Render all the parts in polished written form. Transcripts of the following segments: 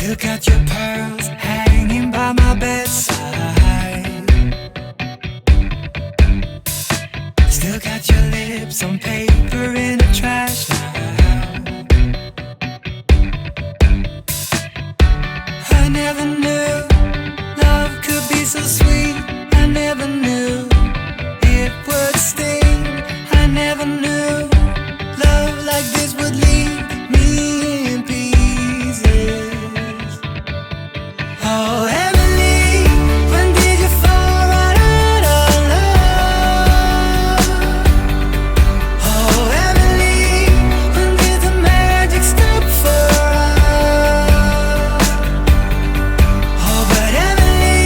Still got your pearls hanging by my bedside. Still got your lips on paper in a trash now. I never knew love could be so sweet. I never knew it would sting. I never knew love like this would leave me in pieces. Oh, Emily, when did you fall right out of love? Oh, Emily, when did the magic stop for us? Oh, but Emily,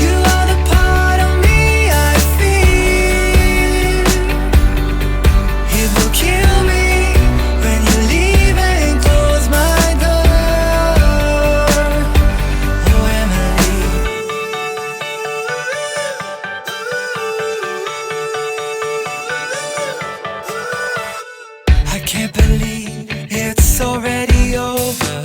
you are the part of me I feel. It will kill me when you leave and close my door. Oh, Emily. I can't believe it's already over.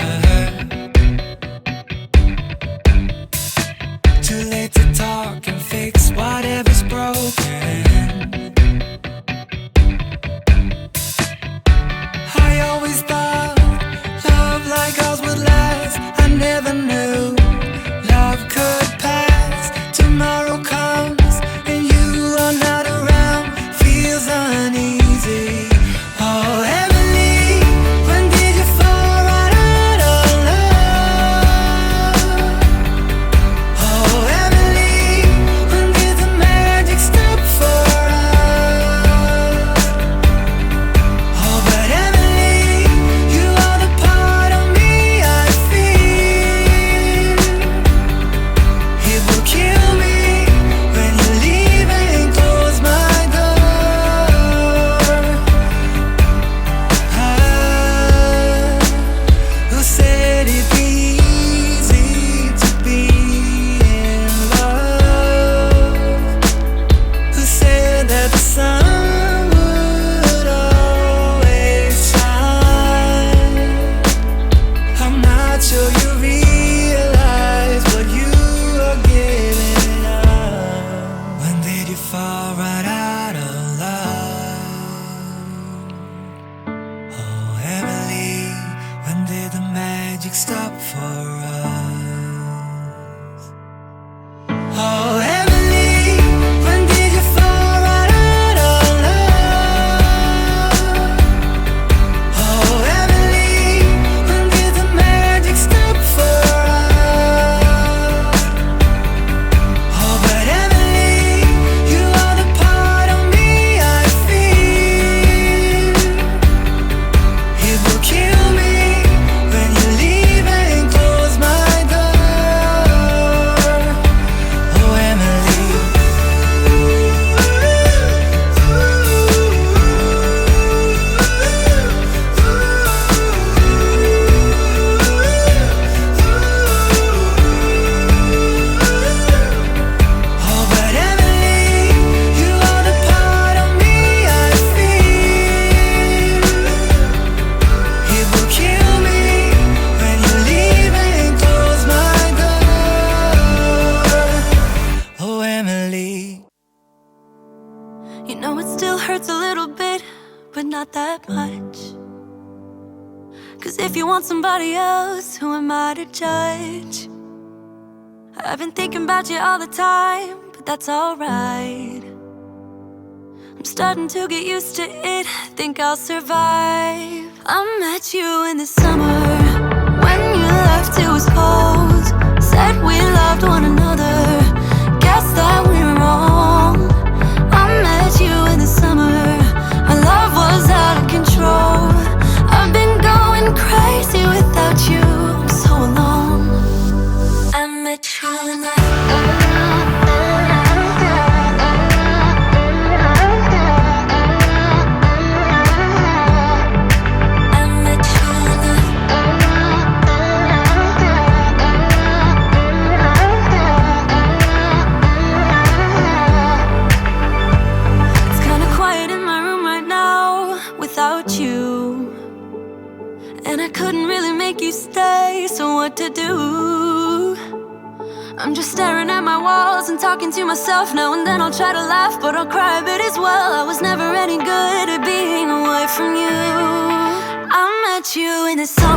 Too late to talk and fix whatever's broken. I always thought love like ours would last. I never knew love could pass. Tomorrow comes and you are not around. Feels uneasy. Oh, Emily, when did you fall right out of love? Oh, Emily, when did the magic stop for us? Oh, but Emily, you are the part of me I feel. It will kill me when you leave and close my door. Who said it'd be easy to be in love? Who said that the sun would always shine? I'm not sure you realize what you are giving up. When did you fall right out of love? Oh, Emily, when did the magic stop for us? Oh, Emily, when did you fall right out of love? Oh, Emily, when did the magic stop for us? Oh, but Emily, you are the part of me I feel. It will kill me when you leave and close my door. Oh, Emily. Oh, but Emily, you are the part of me I feel. It will kill me when you leave and close my door. Oh, Emily. You know it still hurts a little bit, but not that much. 'Cause if you want somebody else, who am I to judge? I've been thinking about you all the time, but that's alright. I'm starting to get used to it, think I'll survive. I met you in the summer, when you left it was cold. Said we loved one another, guess that we're wrong. I met you in the summer, our love was out of control. I've been going crazy without you, I'm so alone. I met you in the I met you in the and I couldn't really make you stay, so what to do? I'm just staring at my walls and talking to myself. Now and then I'll try to laugh, but I'll cry a bit as well. I was never any good at being away from you. I met you in the song.